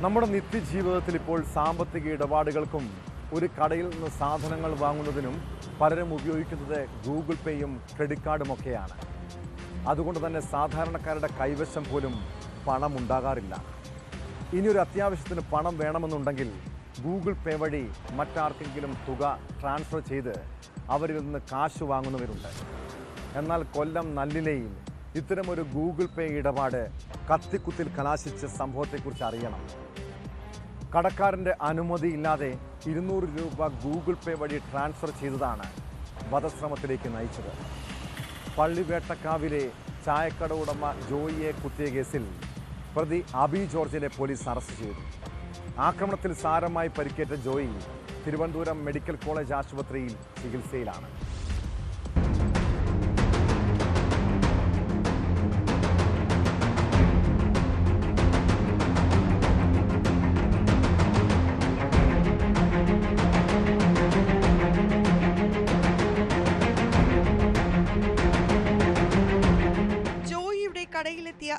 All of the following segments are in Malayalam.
നമ്മുടെ നിത്യജീവിതത്തിൽ ഇപ്പോൾ സാമ്പത്തിക ഇടപാടുകൾക്കും ഒരു കടയിൽ നിന്ന് സാധനങ്ങൾ വാങ്ങുന്നതിനും പലരും ഉപയോഗിക്കുന്നത് ഗൂഗിൾ പേയും ക്രെഡിറ്റ് കാർഡുമൊക്കെയാണ്. അതുകൊണ്ട് തന്നെ സാധാരണക്കാരുടെ കൈവശം പോലും പണം ഉണ്ടാകാറില്ല. ഇനിയൊരു അത്യാവശ്യത്തിന് പണം വേണമെന്നുണ്ടെങ്കിൽ ഗൂഗിൾ പേ വഴി മറ്റാർക്കെങ്കിലും തുക ട്രാൻസ്ഫർ ചെയ്ത് അവരിൽ നിന്ന് കാശ് വാങ്ങുന്നവരുണ്ട്. എന്നാൽ കൊല്ലം നല്ലിലയിൽ ഇത്തരമൊരു ഗൂഗിൾ പേ ഇടപാട് കത്തിക്കുത്തിൽ കലാശിച്ച സംഭവത്തെക്കുറിച്ച് അറിയണം. കടക്കാരൻ്റെ അനുമതിയില്ലാതെ 200 രൂപ ഗൂഗിൾ പേ വഴി ട്രാൻസ്ഫർ ചെയ്തതാണ് വധശ്രമത്തിലേക്ക് നയിച്ചത്. പള്ളിവേട്ടക്കാവിലെ ചായക്കട ഉടമ ജോയിയെ കുത്തിയ കേസിൽ പ്രതി അബി ജോർജിനെ പോലീസ് അറസ്റ്റ് ചെയ്തു. ആക്രമണത്തിൽ സാരമായി പരിക്കേറ്റ ജോയി തിരുവനന്തപുരം മെഡിക്കൽ കോളേജ് ആശുപത്രിയിൽ ചികിത്സയിലാണ്. കടയിലെത്തിയ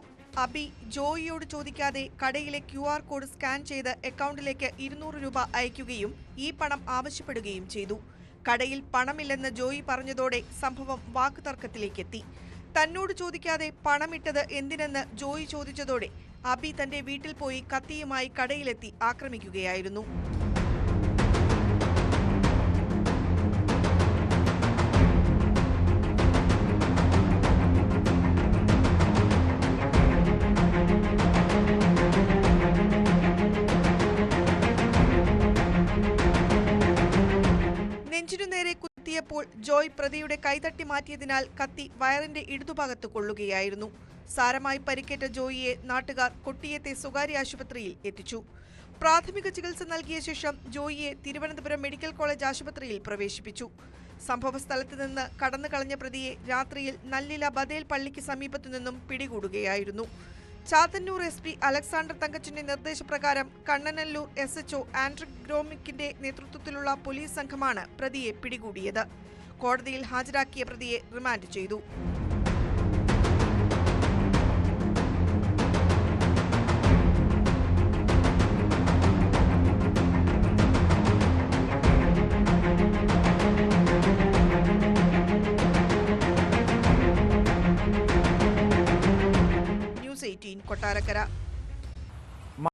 അബി ജോയിയോട് ചോദിക്കാതെ കടയിലെ QR കോഡ് സ്കാൻ ചെയ്ത് അക്കൗണ്ടിലേക്ക് 200 രൂപ അയക്കുകയും ഈ പണം ആവശ്യപ്പെടുകയും ചെയ്തു. കടയിൽ പണമില്ലെന്ന് ജോയി പറഞ്ഞതോടെ സംഭവം വാക്കുതർക്കത്തിലേക്കെത്തി. തന്നോട് ചോദിക്കാതെ പണമിട്ടത് എന്തിനെന്ന് ജോയി ചോദിച്ചതോടെ അബി തന്റെ വീട്ടിൽ പോയി കത്തിയുമായി കടയിലെത്തി ആക്രമിക്കുകയായിരുന്നു. നേരെ കുത്തിയപ്പോൾ ജോയ് പ്രതിയുടെ കൈതട്ടി മാറ്റിയതിനാൽ കത്തി വയറിന്റെ ഇടതുഭാഗത്ത് കൊള്ളുകയായിരുന്നു. സാരമായി പരിക്കേറ്റ ജോയിയെ നാട്ടുകാർ കൊട്ടിയത്തെ സ്വകാര്യ ആശുപത്രിയിൽ എത്തിച്ചു. പ്രാഥമിക ചികിത്സ നൽകിയ ശേഷം ജോയിയെ തിരുവനന്തപുരം മെഡിക്കൽ കോളേജ് ആശുപത്രിയിൽ പ്രവേശിപ്പിച്ചു. സംഭവസ്ഥലത്ത് നിന്ന് കടന്നു കളഞ്ഞ പ്രതിയെ രാത്രിയിൽ നല്ലില ബദേൽ പള്ളിക്ക് സമീപത്തു നിന്നും പിടികൂടുകയായിരുന്നു. ചാത്തന്നൂർ SP അലക്സാണ്ടർ തങ്കച്ചന്റെ നിർദ്ദേശപ്രകാരം കണ്ണനല്ലൂർ SHO ആൻഡ്രിക് ഗ്രോമിക്കിന്റെ നേതൃത്വത്തിലുള്ള പോലീസ് സംഘമാണ് പ്രതിയെ പിടികൂടിയത്. കോടതിയിൽ ഹാജരാക്കിയ പ്രതിയെ റിമാൻഡ് ചെയ്തു. കൊട്ടാരക്കര.